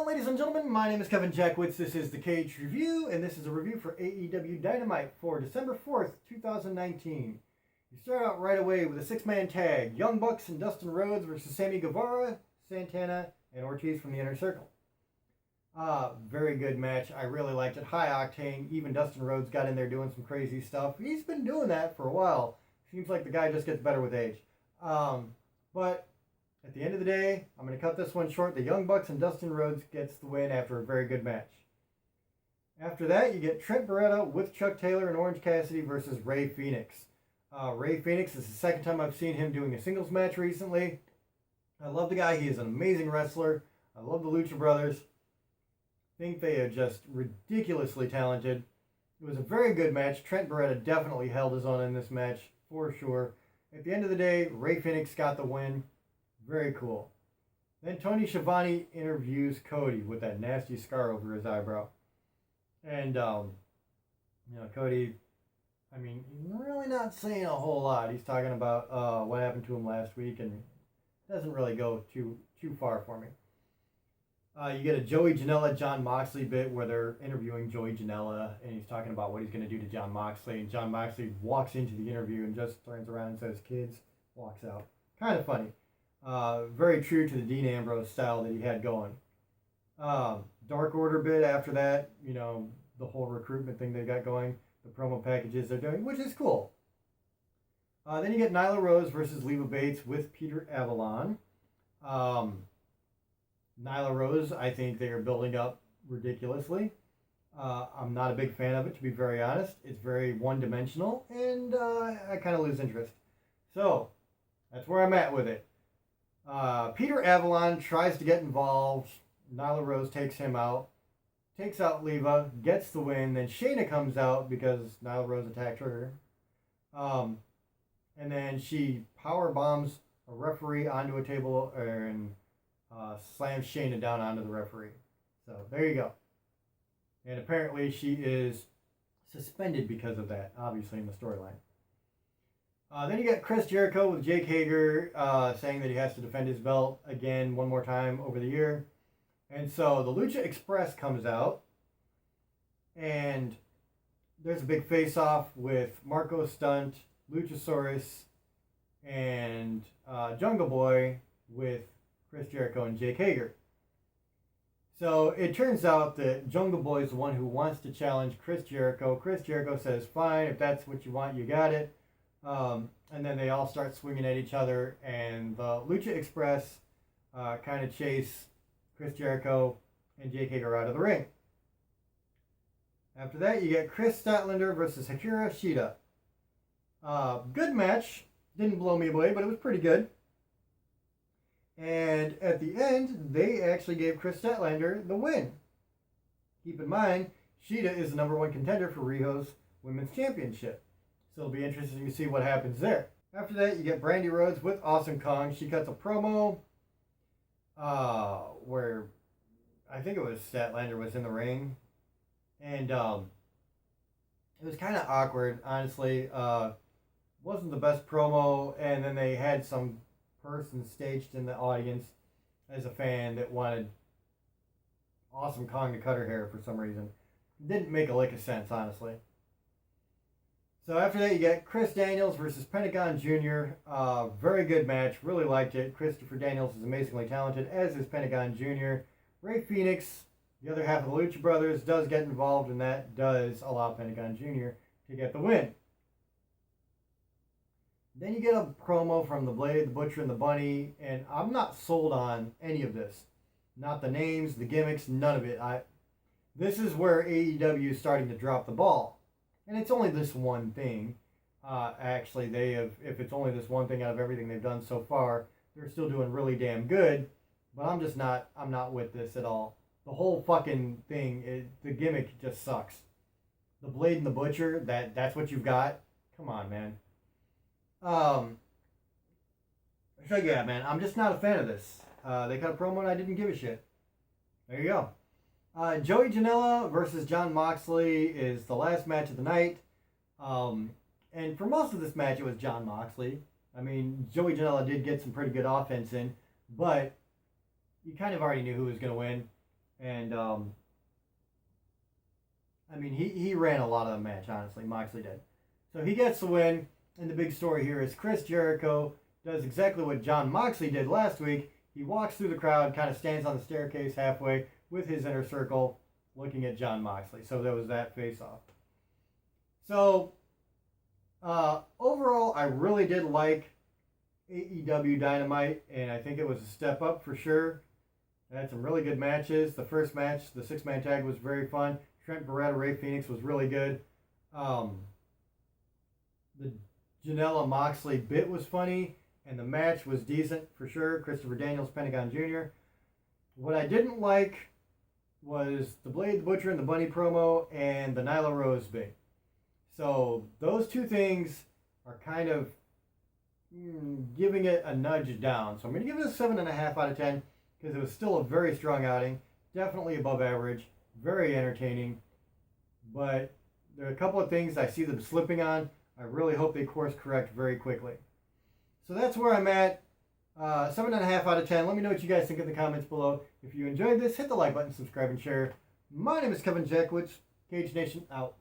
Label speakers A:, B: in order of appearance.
A: ladies and gentlemen, my name is Kevin Jackwitz. This is the Kaged Review, and this is a review for AEW Dynamite for December 4th, 2019. You start out right away with a six-man tag, Young Bucks and Dustin Rhodes versus Sammy Guevara, Santana, and Ortiz from the Inner Circle. Very good match. I really liked it. High octane. Even Dustin Rhodes got in there doing some crazy stuff. He's been doing that for a while. Seems like the guy just gets better with age. But at the end of the day, I'm going to cut this one short. The Young Bucks and Dustin Rhodes gets the win after a very good match. After that, you get Trent Barreta with Chuck Taylor and Orange Cassidy versus Rey Fenix. Rey Fenix is the second time I've seen him doing a singles match recently. I love the guy. He is an amazing wrestler. I love the Lucha Brothers. I think they are just ridiculously talented. It was a very good match. Trent Barreta definitely held his own in this match, for sure. At the end of the day, Rey Fenix got the win. Very cool. Then Tony Schiavone interviews Cody with that nasty scar over his eyebrow. And, Cody, he's really not saying a whole lot. He's talking about what happened to him last week, and it doesn't really go too far for me. You get a Joey Janela, John Moxley bit where they're interviewing Joey Janela, and he's talking about what he's going to do to John Moxley. And John Moxley walks into the interview and just turns around and says, "Kids," walks out. Kind of funny. Very true to the Dean Ambrose style that he had going. Dark Order bit after that, the whole recruitment thing they got going, the promo packages they're doing, which is cool. Then you get Nyla Rose versus Lima Bates with Peter Avalon. Nyla Rose, I think they are building up ridiculously. I'm not a big fan of it, to be very honest. It's very one-dimensional, and I kind of lose interest. So, that's where I'm at with it. Peter Avalon tries to get involved. Nyla Rose takes him out. Takes out Leva, gets the win. Then Shayna comes out because Nyla Rose attacked her. And then she power bombs a referee onto a table and slams Shayna down onto the referee. So there you go. And apparently she is suspended because of that, obviously in the storyline. Then you get Chris Jericho with Jake Hager saying that he has to defend his belt again one more time over the year. And so the Lucha Express comes out. And there's a big face-off with Marco Stunt, Luchasaurus, and Jungle Boy with Chris Jericho and Jake Hager. So it turns out that Jungle Boy is the one who wants to challenge Chris Jericho. Chris Jericho says, "Fine, if that's what you want, you got it." And then they all start swinging at each other, and the Lucha Express kind of chase Chris Jericho and Jake Hager out of the ring. After that, you get Chris Statlander versus Hikaru Shida. Good match. Didn't blow me away, but it was pretty good. And at the end, they actually gave Chris Statlander the win. Keep in mind, Shida is the #1 contender for Riho's Women's Championship. So it'll be interesting to see what happens there. After that, you get Brandy Rhodes with Awesome Kong. She cuts a promo where I think it was Statlander was in the ring. And it was kind of awkward, honestly. Wasn't the best promo. And then they had some person staged in the audience as a fan that wanted Awesome Kong to cut her hair for some reason. Didn't make a lick of sense, honestly. So after that, you get Chris Daniels versus Pentagon Jr. Very good match. Really liked it. Christopher Daniels is amazingly talented, as is Pentagon Jr. Rey Fenix, the other half of the Lucha Brothers, does get involved, and that does allow Pentagon Jr. to get the win. Then you get a promo from the Blade, the Butcher, and the Bunny, and I'm not sold on any of this. Not the names, the gimmicks, none of it. This is where AEW is starting to drop the ball. And it's only this one thing. Actually, if it's only this one thing out of everything they've done so far, they're still doing really damn good. But I'm not with this at all. The whole fucking thing, the gimmick just sucks. The Blade and the Butcher, that's what you've got? Come on, man. So yeah, man, I'm just not a fan of this. They cut a promo and I didn't give a shit. There you go. Joey Janela versus John Moxley is the last match of the night. And for most of this match, it was John Moxley. I mean, Joey Janela did get some pretty good offense in, but you kind of already knew who was going to win. And I mean, he ran a lot of the match, honestly. Moxley did. So he gets the win. And the big story here is Chris Jericho does exactly what Jon Moxley did last week. He walks through the crowd, kind of stands on the staircase halfway with his inner circle, looking at Jon Moxley. So there was that face-off. So overall, I really did like AEW Dynamite, and I think it was a step up for sure. They had some really good matches. The first match, the six-man tag, was very fun. Trent, Barreta, Ray Phoenix was really good. The Janela Moxley bit was funny, and the match was decent for sure. Christopher Daniels, Pentagon Jr. What I didn't like was the Blade, the Butcher, and the Bunny promo, and the Nyla Rose bit. So those two things are kind of giving it a nudge down. So I'm going to give it a 7.5 out of 10 because it was still a very strong outing. Definitely above average. Very entertaining. But there are a couple of things I see them slipping on. I really hope they course correct very quickly. So that's where I'm at. 7.5 out of 10. Let me know what you guys think in the comments below. If you enjoyed this, hit the like button, subscribe, and share. My name is Kevin Jackwitz. Kaged Nation out.